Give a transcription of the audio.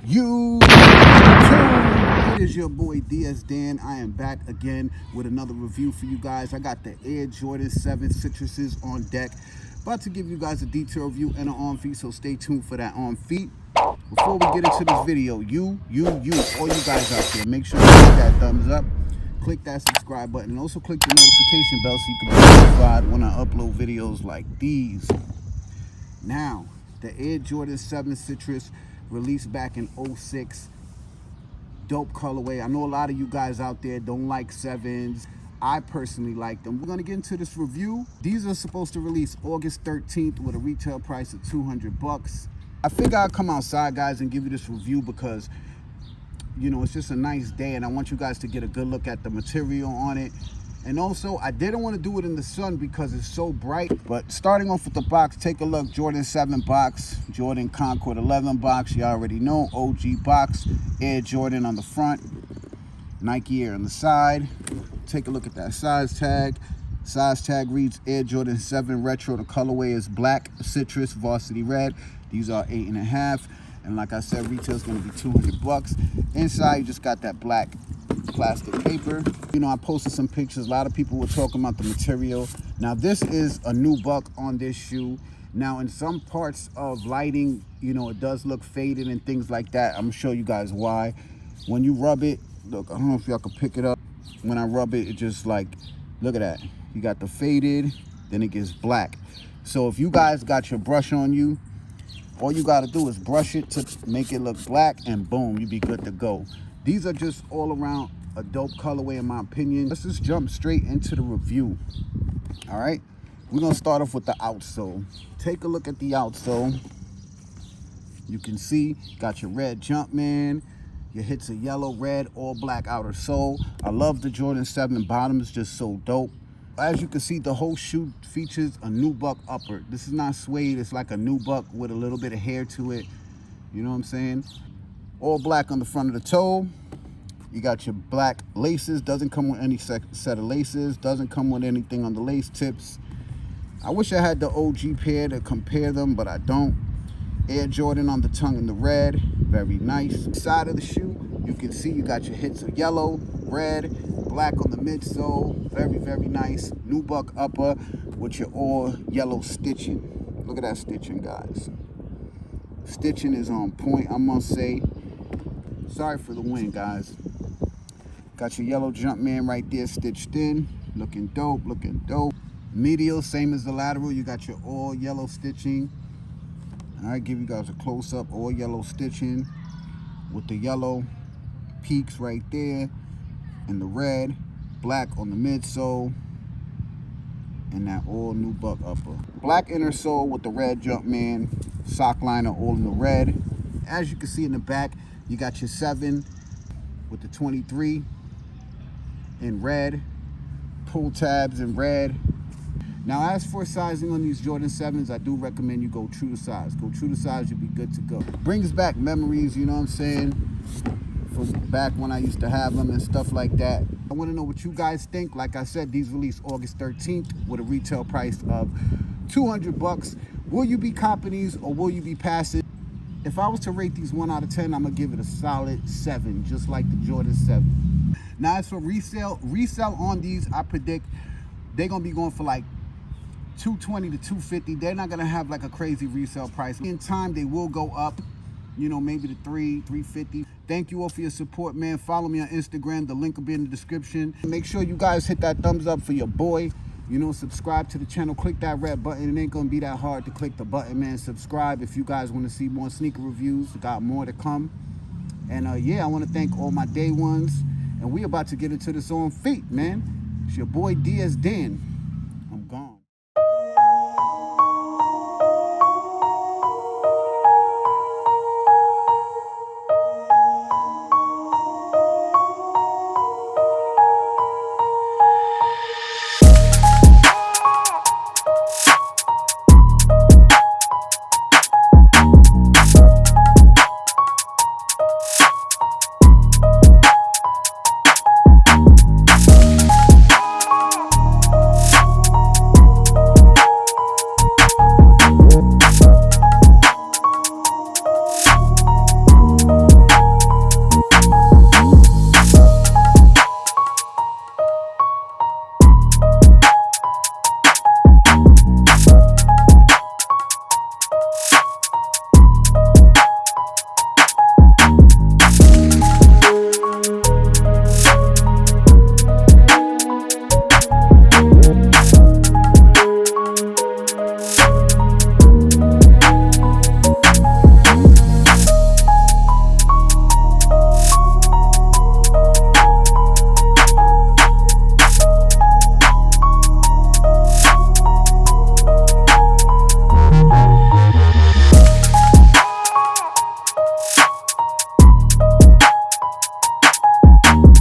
It is your boy DS Dan. I am back again with another review for you guys. I got the Air Jordan 7 Citruses on deck. About to give you guys a detailed review and an on feet, so stay tuned for that on feet. Before we get into this video, all you guys out there, make sure you hit that thumbs up, click that subscribe button, and also click the notification bell so you can be notified when I upload videos like these. Now, the Air Jordan 7 Citrus released back in 06. Dope colorway. I know a lot of you guys out there don't like 7s. I personally like them. We're going to get into this review. These are supposed to release August 13th with a retail price of 200 bucks. I figure I'll come outside, guys, and give you this review because, you know, it's just a nice day and I want you guys to get a good look at the material on it. And also, I didn't want to do it in the sun because it's so bright. But starting off with the box, take a look. Jordan 7 box, Jordan Concord 11 box. You already know, OG box. Air Jordan on the front, Nike Air on the side. Take a look at that size tag. Size tag reads Air Jordan 7 Retro. The colorway is black, citrus, varsity red. These are 8.5. And like I said, retail is going to be 200 bucks. Inside, you just got that black plastic paper. You know, I posted some pictures. A lot of people were talking about the material. Now, this is a new buck on this shoe. Now, in some parts of lighting, you know, it does look faded and things like that. I'm gonna show you guys why. When you rub it, look, I don't know if y'all can pick it up. When I rub it, it just like, look at that. You got the faded, then it gets black. So if you guys got your brush on you, all you got to do is brush it to make it look black, and boom, you be good to go. These are just all around a dope colorway in my opinion. Let's just jump straight into the review. All right, we're gonna start off with the outsole. Take a look at the outsole. You can see, got your red Jumpman, your hits of yellow, red, all black outer sole. I love the Jordan 7 bottom, it's just so dope. As you can see, the whole shoe features a nubuck upper. This is not suede, it's like a nubuck with a little bit of hair to it. You know what I'm saying? All black on the front of the toe. You got your black laces. Doesn't come with any set of laces. Doesn't come with anything on the lace tips. I wish I had the OG pair to compare them, but I don't. Air Jordan on the tongue in the red. Very nice. Side of the shoe, you can see you got your hits of yellow, red, black on the midsole. Very, very nice. Nubuck upper with your all yellow stitching. Look at that stitching, guys. Stitching is on point, I must say. Sorry for the wind, guys. Got your yellow Jumpman right there stitched in. Looking dope, looking dope. Medial, same as the lateral. You got your all yellow stitching. All right, give you guys a close-up. All yellow stitching with the yellow peaks right there. And the red, black on the midsole. And that all nubuck upper. Black inner sole with the red Jumpman. Sock liner all in the red. As you can see in the back, you got your 7 with the 23 in red, pull tabs in red. Now, as for sizing on these Jordan 7s, I do recommend you go true to size. Go true to size, you'll be good to go. Brings back memories, you know what I'm saying, from back when I used to have them and stuff like that. I want to know what you guys think. Like I said, these released August 13th with a retail price of 200 bucks. Will you be copping these or will you be passing? If I was to rate these 1 out of 10, I'm gonna give it a solid 7, just like the Jordan 7. Now, as for resale on these, I predict they're gonna be going for like $220 to $250. They're not gonna have like a crazy resale price. In time, they will go up, you know, maybe to $350. Thank you all for your support, man. Follow me on Instagram. The link will be in the description. Make sure you guys hit that thumbs up for your boy. You know, subscribe to the channel, click that red button. It ain't gonna be that hard to click the button, man. Subscribe if you guys want to see more sneaker reviews. Got more to come. And yeah, I want to thank all my day ones. And we about to get into this on feet, man. It's your boy DS Dan.